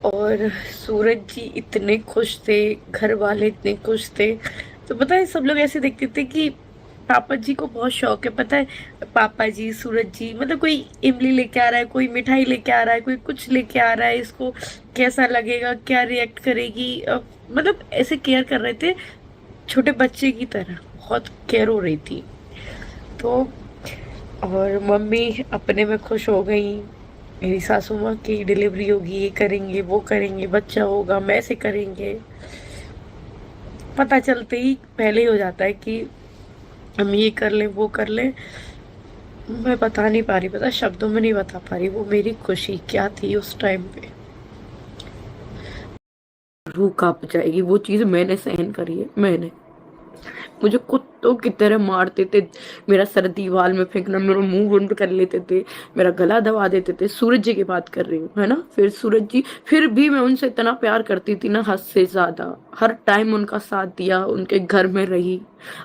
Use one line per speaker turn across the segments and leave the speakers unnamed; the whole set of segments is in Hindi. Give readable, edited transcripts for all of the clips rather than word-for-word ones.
और सूरज जी इतने खुश थे, घर वाले इतने खुश थे। तो पता है सब लोग ऐसे देखते थे कि पापा जी को बहुत शौक है, पता है। पापा जी, सूरज जी, मतलब कोई इमली लेके आ रहा है, कोई मिठाई लेके आ रहा है, कोई कुछ लेके आ रहा है, इसको कैसा लगेगा, क्या रिएक्ट करेगी, मतलब ऐसे केयर कर रहे थे, छोटे बच्चे की तरह बहुत केयर हो रही थी। तो और मम्मी अपने में खुश हो गई, मेरी सासू माँ की डिलीवरी होगी, ये करेंगे वो करेंगे, बच्चा होगा हम ऐसे करेंगे। पता चलते ही पहले ही हो जाता है कि हम ये कर लें वो कर लें। मैं बता नहीं पा रही, पता शब्दों में नहीं बता पा रही वो मेरी खुशी क्या थी उस टाइम पे। रूह कांप जाएगी, वो चीज मैंने सहन करी है, मैंने। मुझे कुत्तों की तरह मारते थे, मेरा सर दीवार में फेंकना, मेरा मुंह बंद कर लेते थे, मेरा गला दबा देते थे। सूरज जी की बात कर रही हूँ, है ना। फिर सूरज जी, फिर भी मैं उनसे इतना प्यार करती थी ना, हद से ज्यादा। हर टाइम उनका साथ दिया, उनके घर में रही।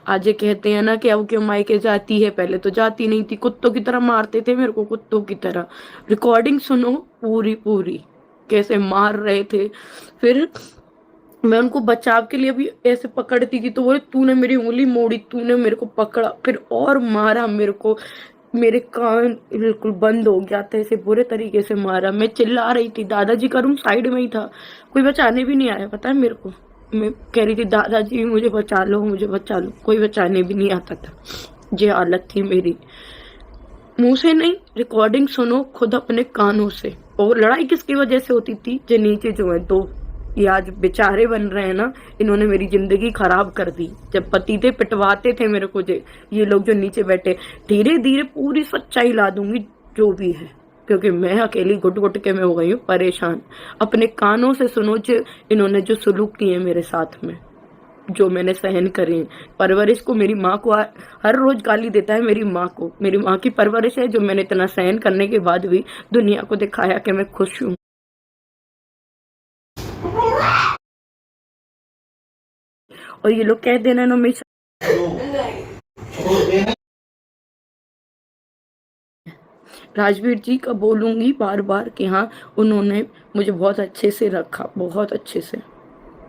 आज ये कहते हैं ना कि अब क्यों मायके जाती है, पहले तो जाती नहीं थी। कुत्तों की तरह मारते थे मेरे को, कुत्तों की तरह। रिकॉर्डिंग सुनो पूरी पूरी, कैसे मार रहे थे। फिर मैं उनको बचाव के लिए भी ऐसे पकड़ती थी तो बोले तूने मेरी उंगली मोड़ी, तूने मेरे को पकड़ा, फिर और मारा मेरे को। मेरे कान बिल्कुल बंद हो गया था, ऐसे बुरे तरीके से मारा। मैं चिल्ला रही थी, दादाजी का रूम साइड में ही था, कोई बचाने भी नहीं आया, पता है मेरे को। मैं कह रही थी दादाजी मुझे बचा लो, मुझे बचा लो, कोई बचाने भी नहीं आता था। ये हालत थी मेरी। मुंह से नहीं, रिकॉर्डिंग सुनो खुद अपने कानों से। और लड़ाई किसकी वजह से होती थी, जो नीचे जो है दो, ये आज बेचारे बन रहे हैं ना, इन्होंने मेरी जिंदगी खराब कर दी। जब पति थे पिटवाते थे मेरे को, ये लोग जो नीचे बैठे। धीरे धीरे पूरी सच्चाई ला दूंगी जो भी है, क्योंकि मैं अकेली घुट घुट के मैं हो गई हूँ परेशान। अपने कानों से सुनो जो इन्होंने जो सलूक किए मेरे साथ में, जो मैंने सहन करे। परवरिश को मेरी माँ को हर रोज गाली देता है, मेरी माँ को। मेरी माँ की परवरिश है जो मैंने इतना सहन करने के बाद भी दुनिया को दिखाया कि मैं खुश हूँ। और ये लोग कह देना ना, मैं राजवीर जी का बोलूंगी बार बार कि हाँ, उन्होंने मुझे बहुत अच्छे से रखा, बहुत अच्छे से,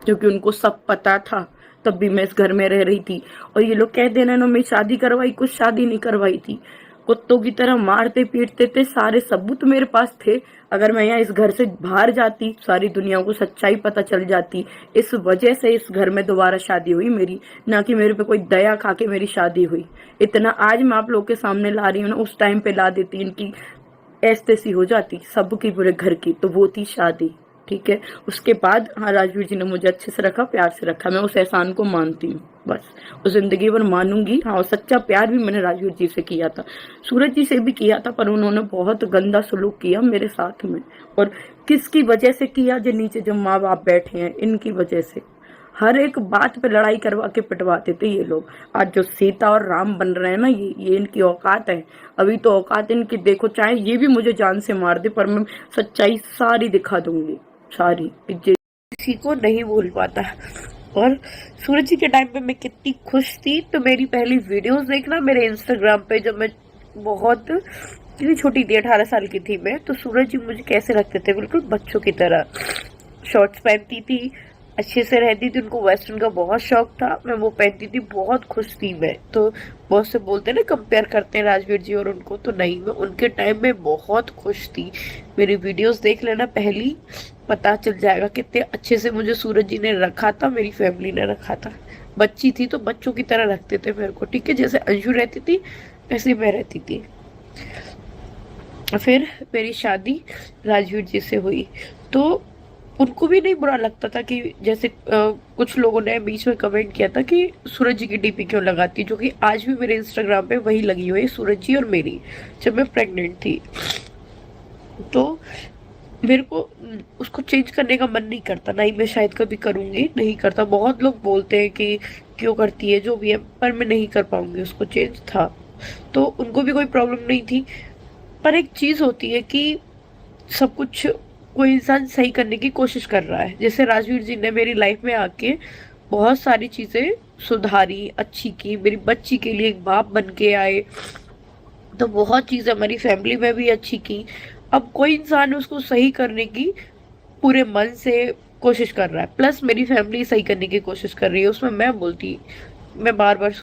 क्योंकि उनको सब पता था। तब भी मैं इस घर में रह रही थी। और ये लोग कह देना ना, मैं शादी करवाई, कुछ शादी नहीं करवाई थी। कुत्तों की तरह मारते पीटते थे, सारे सबूत मेरे पास थे। अगर मैं यहाँ इस घर से बाहर जाती, सारी दुनिया को सच्चाई पता चल जाती। इस वजह से इस घर में दोबारा शादी हुई मेरी, ना कि मेरे पे कोई दया खा के मेरी शादी हुई। इतना आज मैं आप लोग के सामने ला रही हूँ ना, उस टाइम पे ला देती, इनकी ऐसी हो जाती सबकी, पूरे घर की। तो वो थी शादी, ठीक है। उसके बाद हाँ, राजवीर जी ने मुझे अच्छे से रखा, प्यार से रखा, मैं उस एहसान को मानती हूँ, बस। उस जिंदगी भर मानूंगी। हाँ, और सच्चा प्यार भी मैंने राजवीर जी से किया था, सूरज जी से भी किया था, पर उन्होंने बहुत गंदा सलूक किया मेरे साथ में। और किसकी वजह से किया, जो नीचे जो माँ बाप बैठे हैं, इनकी वजह से। हर एक बात पे लड़ाई करवा के पिटवाते थे ये लोग। आज जो सीता और राम बन रहे हैं ना, ये इनकी औकात है। अभी तो औकात इनकी देखो, चाहे ये भी मुझे जान से मार दे, पर मैं सच्चाई सारी दिखा दूंगी, सारी। किसी को नहीं भूल पाता। और सूरज जी के टाइम पे मैं कितनी खुश थी, तो मेरी पहली वीडियोस देखना मेरे इंस्टाग्राम पे, जब मैं बहुत इतनी छोटी थी, 18 साल की थी मैं, तो सूरज जी मुझे कैसे रखते थे, बिल्कुल बच्चों की तरह। शॉर्ट्स पहनती थी, अच्छे से रहती थी, उनको वेस्टर्न का बहुत शौक था, मैं वो पहनती थी, बहुत खुश थी मैं। तो बहुत से बोलते हैं ना, कंपेयर करते हैं राजवीर जी और उनको, तो नहीं, मैं उनके टाइम में बहुत खुश थी। मेरी वीडियोस देख लेना पहली, पता चल जाएगा कितने अच्छे से मुझे सूरज जी ने रखा था, मेरी फैमिली ने रखा था। बच्ची थी तो बच्चों की तरह रखते थे मेरे को, ठीक है। जैसे अंशु रहती थी वैसे मैं रहती थी। फिर मेरी शादी राजवीर जी से हुई, तो उनको भी नहीं बुरा लगता था कि जैसे कुछ लोगों ने बीच में कमेंट किया था कि सूरज जी की डीपी क्यों लगाती, जो कि आज भी मेरे इंस्टाग्राम पे वही लगी हुई है, सूरज जी और मेरी, जब मैं प्रेग्नेंट थी। तो मेरे को उसको चेंज करने का मन नहीं करता, नहीं मैं शायद कभी करूंगी, नहीं करता। बहुत लोग बोलते हैं कि क्यों करती है, जो भी है, पर मैं नहीं कर पाऊंगी उसको चेंज था। तो उनको भी कोई प्रॉब्लम नहीं थी। पर एक चीज होती है कि सब कुछ कोई इंसान सही करने की कोशिश कर रहा है। जैसे राजवीर जी ने मेरी लाइफ में आके बहुत सारी चीजें सुधारी, अच्छी की, मेरी बच्ची के लिए एक बाप बन के आए, तो बहुत चीजें हमारी फैमिली में भी अच्छी की। अब कोई इंसान उसको सही करने की पूरे मन से कोशिश कर रहा है, प्लस मेरी फैमिली सही करने की कोशिश कर रही है, उसमें मैं बार बार